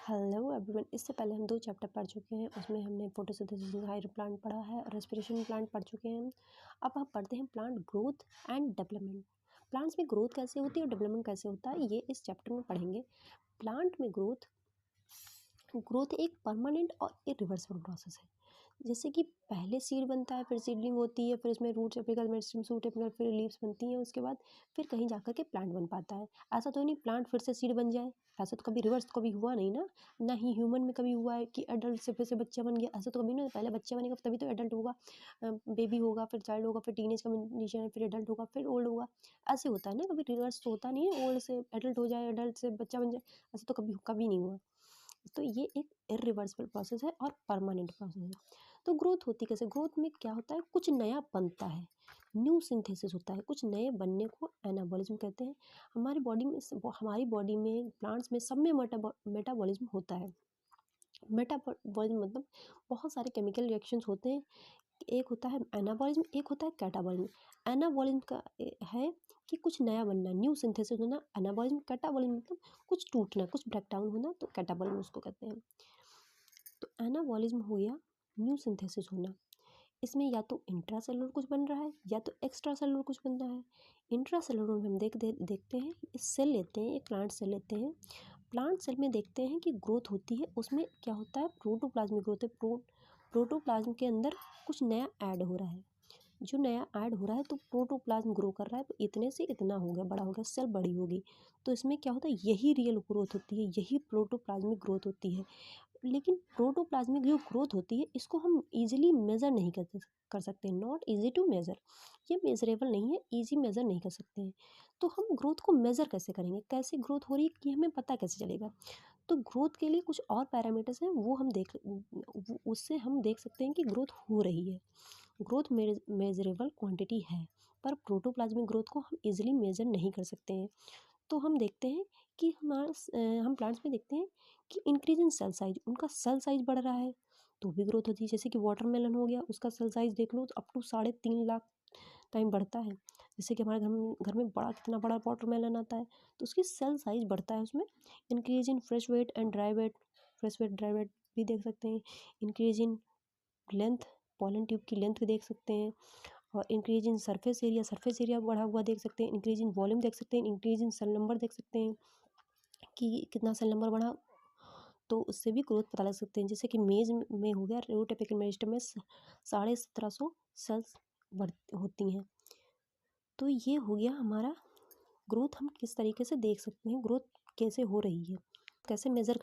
Hello everyone. इससे पहले हम 2 चैप्टर पढ़ चुके हैं। उसमें हमने फोटोसिंथेसिस हायर प्लांट पढ़ा है और रेस्पिरेशन प्लांट पढ़ चुके हैं। अब हम पढ़ते हैं plant growth and development. Plants में ग्रोथ कैसे होती है और डेवलपमेंट कैसे होता है, ये इस चैप्टर में पढ़ेंगे। प्लांट में ग्रोथ एक परमानेंट और इरिवर्सिबल प्रोसेस है। जैसे कि पहले सीड बनता है, फिर सीडलिंग होती है, फिर इसमें roots apical meristem shoot apical, फिर लीव्स बनती हैं, उसके बाद फिर कहीं जाकर के प्लांट बन पाता है। ऐसा तो नहीं प्लांट फिर से सीड बन जाए, ऐसा तो कभी रिवर्स कभी हुआ नहीं ना ही ह्यूमन में कभी हुआ है कि एडल्ट से फिर से बच्चा बन गया। ऐसा तो कभी नहीं, पहले बच्चा बनेगा तभी तो एडल्ट होगा, बेबी होगा, फिर चाइल्ड होगा, फिर टीनेज का कंडीशन है, फिर एडल्ट होगा, फिर ओल्ड होगा। ऐसे होता है ना, कभी रिवर्स तो होता नहीं है, ओल्ड से एडल्ट हो जाए, एडल्ट से बच्चा बन जाए, ऐसा तो कभी कभी नहीं हुआ। तो ये एक इरिवर्सिबल प्रोसेस है और परमानेंट प्रोसेस है। तो ग्रोथ होती कैसे? ग्रोथ में क्या होता है, कुछ नया बनता है, न्यू सिंथेसिस होता है, कुछ नए बनने को एनाबॉलिज्म कहते हैं। हमारी बॉडी में प्लांट्स में सब में मेटाबॉलिज्म होता है। मेटाबॉलिज्म मतलब बहुत सारे केमिकल रिएक्शंस होते हैं। एक होता है एनाबॉलिज्म, एक होता है कैटाबॉलिज्म। एनाबॉलिज्म का है कि कुछ नया बनना, न्यू सिंथेसिस होना एनाबॉलिज्म। कैटाबॉलिज्म मतलब कुछ टूटना, कुछ ब्रेक डाउन होना, तो कैटाबॉलिज्म उसको कहते हैं। तो एनाबॉलिज्म हो गया न्यू सिंथेसिस होना। इसमें या तो इंट्रासेलुलर कुछ बन रहा है या तो एक्स्ट्रा सेलुलर कुछ बन रहा है। इंट्रासेलुलर में हम देखते हैं, इस सेल लेते हैं, एक प्लांट सेल लेते हैं। प्लांट सेल में देखते हैं कि ग्रोथ होती है, उसमें क्या होता है, प्रोटोप्लाज्मिक ग्रोथ है। प्रोटोप्लाज्म के अंदर कुछ नया ऐड हो रहा है। जो नया ऐड हो रहा है तो प्रोटोप्लाज्म ग्रो कर रहा है, तो इतने से इतना हो गया, बड़ा हो गया, सेल बड़ी होगी। तो इसमें क्या होता है, यही रियल ग्रोथ होती है, यही प्रोटोप्लाज्मिक ग्रोथ होती है। लेकिन प्रोटोप्लाज्मिक जो ग्रोथ होती है, इसको हम इजीली मेज़र नहीं कर सकते, नॉट इजी टू मेज़र। ये मेज़रेबल नहीं है, इजी मेज़र नहीं कर सकते हैं। तो हम ग्रोथ को मेज़र कैसे करेंगे, कैसे ग्रोथ हो रही है कि हमें पता कैसे चलेगा? तो ग्रोथ के लिए कुछ और पैरामीटर्स हैं, वो उससे हम देख सकते हैं कि ग्रोथ हो रही है। ग्रोथ मेज़रेबल क्वांटिटी है, पर प्रोटोप्लाज्मिक ग्रोथ को हम इजीली मेज़र नहीं कर सकते हैं। तो हम देखते हैं कि हम प्लांट्स में देखते हैं कि इंक्रीज इन सेल साइज, उनका सेल साइज बढ़ रहा है तो भी ग्रोथ होती है। जैसे कि वाटरमेलन हो गया, उसका सेल साइज देख लो तो अप टू 3.5 लाख टाइम बढ़ता है। जैसे कि हमारे घर में बड़ा कितना बड़ा वाटरमेलन आता है, तो उसकी सेल साइज बढ़ता है उसमें। Increase in fresh weight and dry weight, fresh weight dry weight भी देख सकते हैं। Increase in length, pollen tube की लेंथ देख सकते हैं। और इंक्रीज इन सरफेस एरिया बढ़ा हुआ देख सकते हैं। इंक्रीज इन वॉल्यूम देख सकते हैं। इंक्रीज इन सेल नंबर देख सकते हैं कि कितना सेल नंबर बढ़ा, तो उससे भी ग्रोथ पता लग सकते हैं। जैसे कि मेज में हो गया, रूट एपिकल मेरिस्टेम में 1750 सेल्स होती हैं। तो ये हो गया हमारा ग्रोथ। हम किस तरीके से देख सकते हैं ग्रोथ कैसे हो रही है, कैसे मेज़र